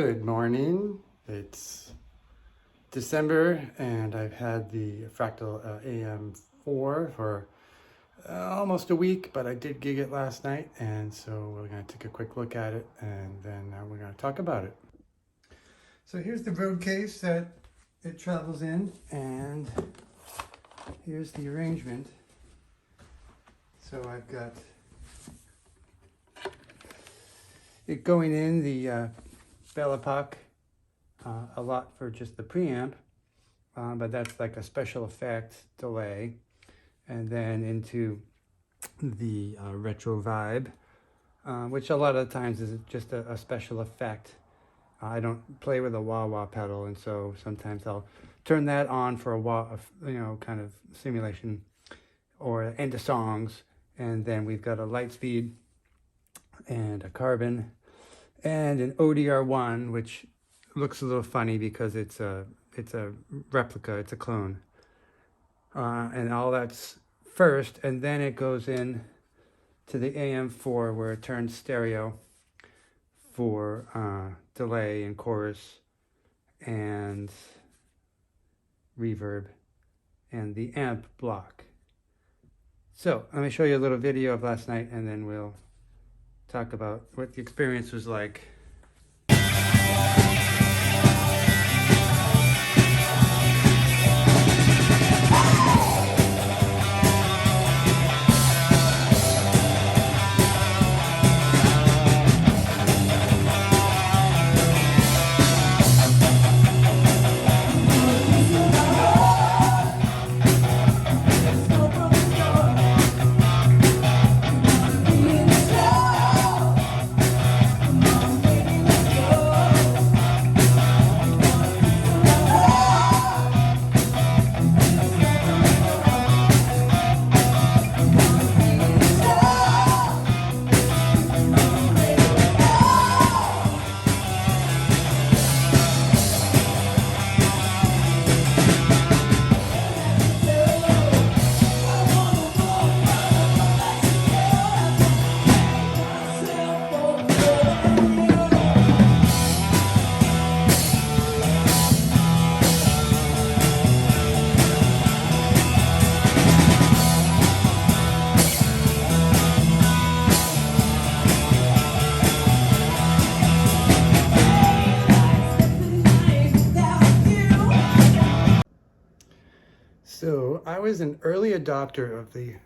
Good morning. It's December and I've had the Fractal AM4 for almost a week, but I did gig it last night, and so we're going to take a quick look at it and then we're going to talk about it. So here's the road case that it travels in, and here's the arrangement. So I've got it going in the Bellapac, a lot for just the preamp, but that's like a special effect delay, and then into the retro vibe, which a lot of the times is just a special effect. I don't play with a wah-wah pedal, and so sometimes I'll turn that on for a wah, kind of simulation or end of songs. And then we've got a light speed and a carbon and an ODR1, which looks a little funny because it's a replica, it's a clone. And all that's first, and then it goes in to the AM4 where it turns stereo for delay and chorus and reverb and the amp block. So let me show you a little video of last night, and then we'll talk about what the experience was like. So I was an early adopter of the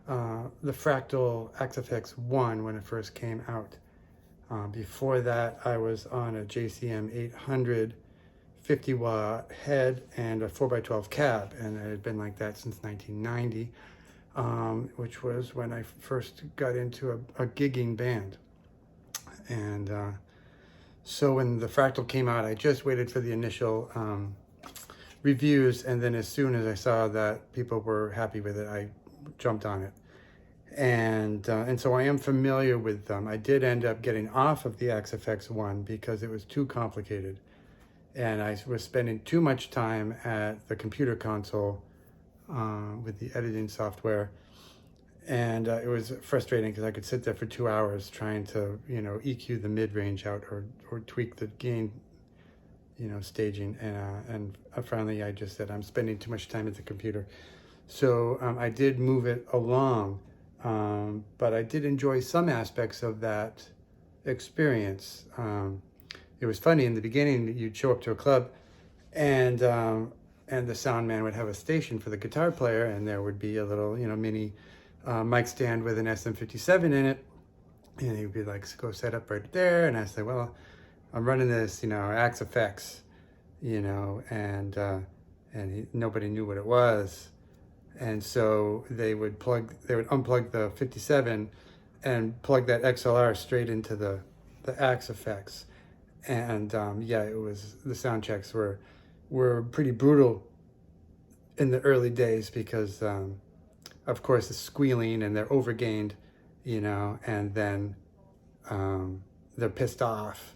Fractal UAFX 1 when it first came out. Before that, I was on a JCM 800 50-watt head and a 4x12 cab, and it had been like that since 1990, which was when I first got into a gigging band. And so when the Fractal came out, I just waited for the initial reviews, and then as soon as I saw that people were happy with it, I jumped on it. And so I am familiar with them. I did end up getting off of the UAFX 1 because it was too complicated, and I was spending too much time at the computer console with the editing software, and it was frustrating because I could sit there for 2 hours trying to EQ the mid-range out or tweak the gain staging, and finally I just said I'm spending too much time at the computer. So I did move it along, but I did enjoy some aspects of that experience. It was funny in the beginning. You'd show up to a club, and the sound man would have a station for the guitar player, and there would be a little mini mic stand with an SM57 in it, and he'd be like, go set up right there. And I said, well, I'm running this, UAFX, and nobody knew what it was. And so they would unplug the 57 and plug that XLR straight into the UAFX. And it was, the sound checks were pretty brutal in the early days because of course the squealing, and they're overgained, and then they're pissed off.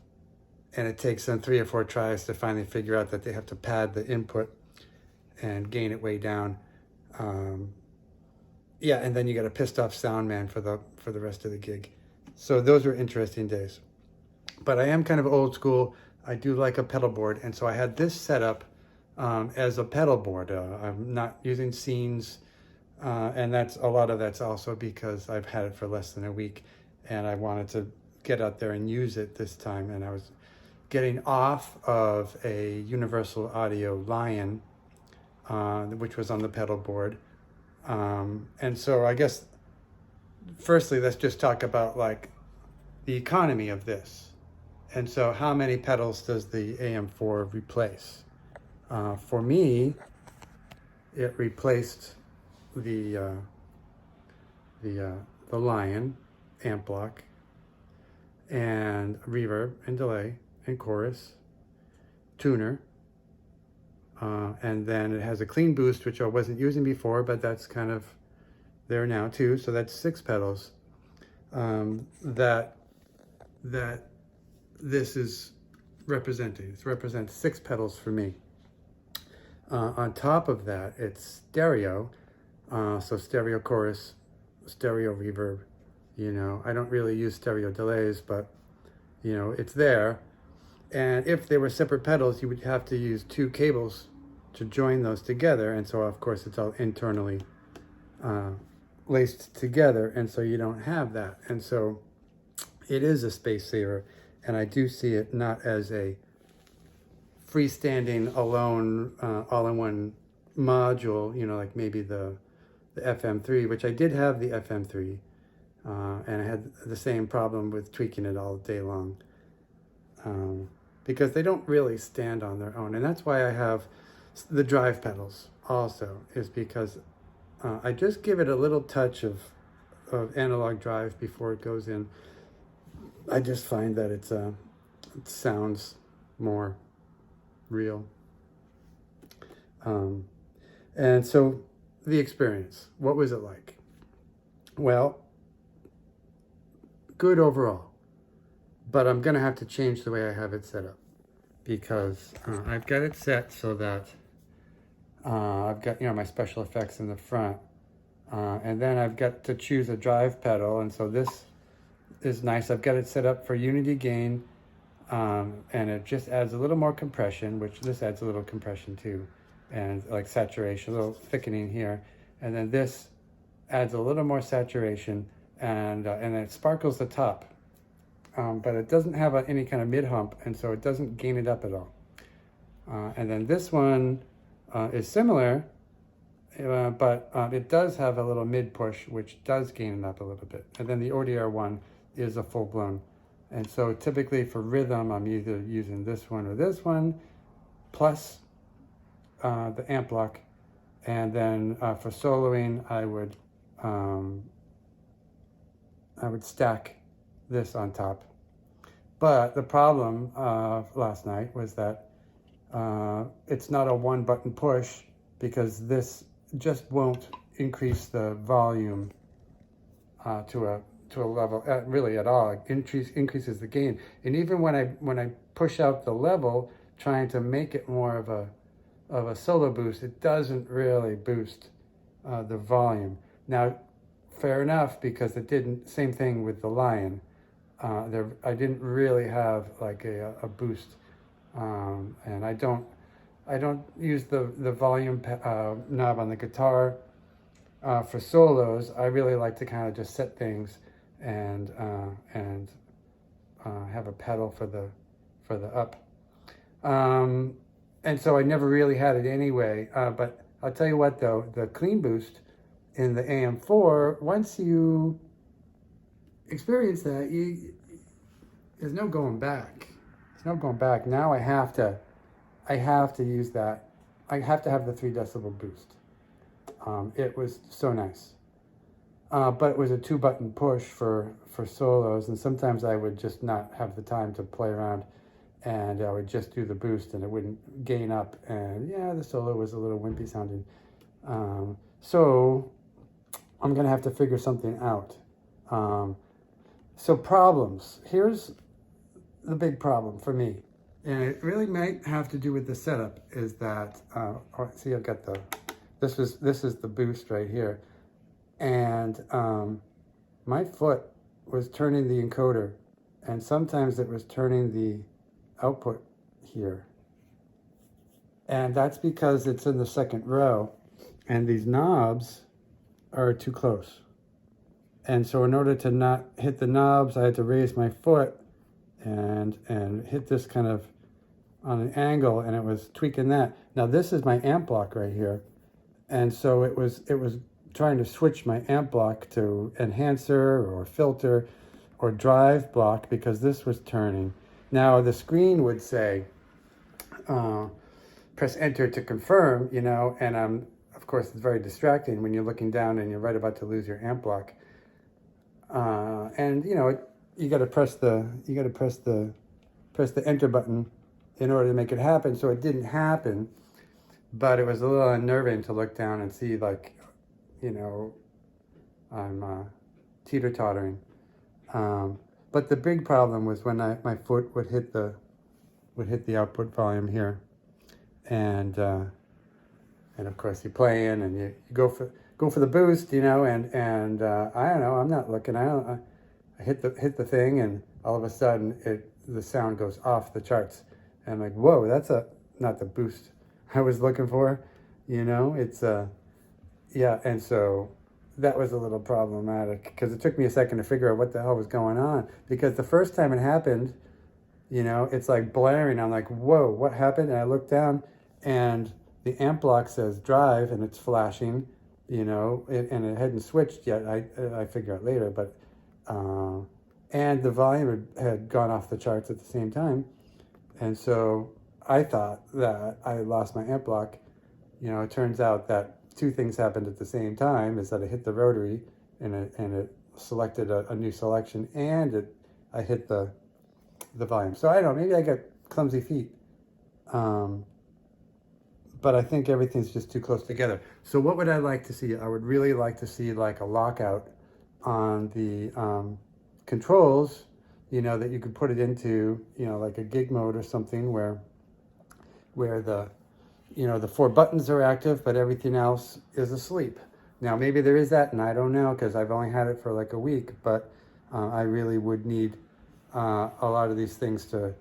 And it takes them 3 or 4 tries to finally figure out that they have to pad the input and gain it way down. And then you got a pissed off sound man for the rest of the gig. So those were interesting days. But I am kind of old school. I do like a pedal board, and so I had this set up as a pedal board. I'm not using scenes, and that's a lot of that's also because I've had it for less than a week, and I wanted to get out there and use it this time, and I was getting off of a Universal Audio Lion, which was on the pedal board. And so I guess, firstly, let's just talk about like the economy of this. And so how many pedals does the AM4 replace? For me, it replaced the Lion amp block and reverb and delay and chorus, tuner, and then it has a clean boost, which I wasn't using before, but that's kind of there now too. So that's 6 pedals that this is representing. It represents 6 pedals for me. On top of that, it's stereo, so stereo chorus, stereo reverb. You know, I don't really use stereo delays, but you know, it's there. And if they were separate pedals, you would have to use 2 cables to join those together. And so of course it's all internally laced together, and so you don't have that. And so it is a space saver, and I do see it not as a freestanding alone all-in-one module, you know, like maybe the FM3, which I did have the FM3, and I had the same problem with tweaking it all day long, because they don't really stand on their own. And that's why I have the drive pedals also, is because I just give it a little touch of analog drive before it goes in. I just find that it sounds more real. And so the experience, what was it like? Well, good overall, but I'm gonna have to change the way I have it set up, because I've got it set so that I've got, you know, my special effects in the front, and then I've got to choose a drive pedal, and so this is nice. I've got it set up for unity gain, and it just adds a little more compression, which this adds a little compression too, and like saturation, a little thickening here, and then this adds a little more saturation, and it sparkles the top, but it doesn't have any kind of mid hump, and so it doesn't gain it up at all. And then this one is similar, but it does have a little mid push, which does gain it up a little bit. And then the ODR one is a full blown. And so typically for rhythm, I'm either using this one or this one, plus the amp block. And then for soloing, I would stack this on top. But the problem last night was that it's not a 1-button push, because this just won't increase the volume to a level really at all. It increases the gain, and even when I push out the level, trying to make it more of a solo boost, it doesn't really boost the volume. Now, fair enough, because it didn't. Same thing with the Lion. I didn't really have like a boost, and I don't use the volume knob on the guitar for solos. I really like to kind of just set things and have a pedal for the up. And so I never really had it anyway. But I'll tell you what, though, the clean boost in the AM4, once you experience that, there's no going back. There's no going back. Now I have to use that. I have to have the 3 decibel boost. It was so nice. But it was a 2-button push for solos, and sometimes I would just not have the time to play around, and I would just do the boost, and it wouldn't gain up, and yeah, the solo was a little wimpy sounding. So I'm gonna have to figure something out. So problems. Here's the big problem for me, and it really might have to do with the setup, is that, see, I've got this is the boost right here. And my foot was turning the encoder, and sometimes it was turning the output here. And that's because it's in the second row and these knobs are too close. And so in order to not hit the knobs, I had to raise my foot and hit this kind of on an angle, and it was tweaking that. Now this is my amp block right here. And so it was trying to switch my amp block to enhancer or filter or drive block because this was turning. Now the screen would say, press enter to confirm, you know, and of course it's very distracting when you're looking down and you're right about to lose your amp block. And you know, you got to press the enter button in order to make it happen. So it didn't happen, but it was a little unnerving to look down and see, like, you know, I'm teeter-tottering. But the big problem was when my foot would hit the output volume here, and of course you play in and you go for the boost, you know, and I don't know, I'm not looking. I hit the thing, and all of a sudden the sound goes off the charts, and I'm like, whoa, that's not the boost I was looking for, you know. It's yeah, and so that was a little problematic because it took me a second to figure out what the hell was going on, because the first time it happened, you know, it's like blaring. I'm like, whoa, what happened? And I look down and the amp block says drive and it's flashing, you know, and it hadn't switched yet. I figure out later, but and the volume had gone off the charts at the same time. And so I thought that I had lost my amp block. You know, it turns out that two things happened at the same time, is that I hit the rotary and it selected a new selection, and I hit the volume. So I don't know, maybe I got clumsy feet. But I think everything's just too close together. So what would I like to see? I would really like to see like a lockout on the controls, you know, that you could put it into, you know, like a gig mode or something where the, you know, the 4 buttons are active, but everything else is asleep. Now, maybe there is that, and I don't know, because I've only had it for like a week, but I really would need a lot of these things to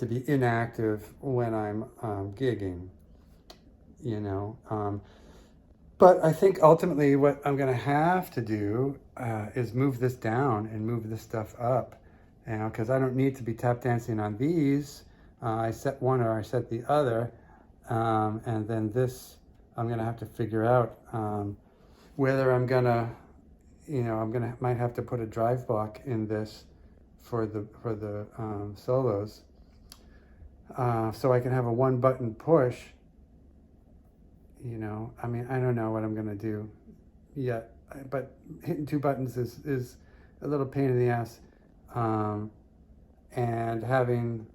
be inactive when I'm gigging, you know. But I think ultimately what I'm going to have to do is move this down and move this stuff up, you know, because I don't need to be tap dancing on these. I set one or I set the other. And then this, I'm gonna have to figure out whether I'm gonna, you know, might have to put a drive block in this for the solos, so I can have a 1-button push. You know, I mean, I don't know what I'm gonna do yet, but hitting 2 buttons is a little pain in the ass, and having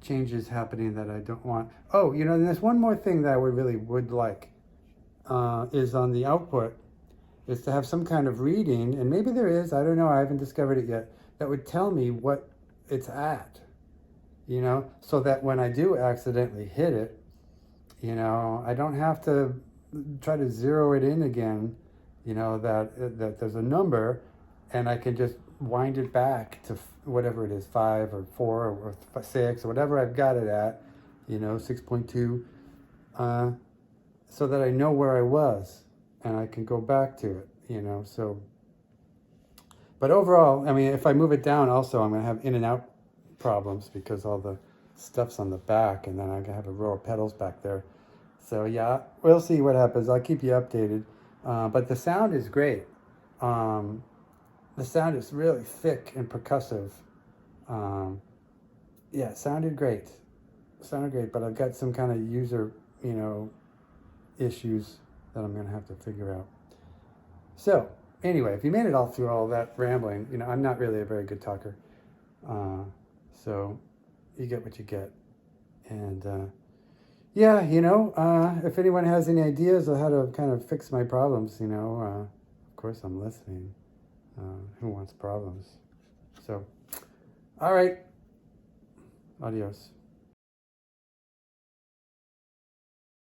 changes happening that I don't want. Oh, you know, and there's one more thing that I would like, is on the output, is to have some kind of reading, and maybe there is, I don't know, I haven't discovered it yet, that would tell me what it's at, you know, so that when I do accidentally hit it, you know, I don't have to try to zero it in again, you know, that there's a number, and I can just wind it back to whatever it is, 5 or 4 or 6 or whatever I've got it at, you know, 6.2, so that I know where I was and I can go back to it, you know. So, but overall, I mean, if I move it down also, I'm going to have in and out problems because all the stuff's on the back, and then I'm going to have a row of pedals back there. So yeah, we'll see what happens. I'll keep you updated. But the sound is great. The sound is really thick and percussive. Yeah, it sounded great. But I've got some kind of user, you know, issues that I'm going to have to figure out. So anyway, if you made it all through all that rambling, you know, I'm not really a very good talker. So you get what you get. And yeah, you know, if anyone has any ideas on how to kind of fix my problems, you know, of course I'm listening. Who wants problems? So, all right. Adios.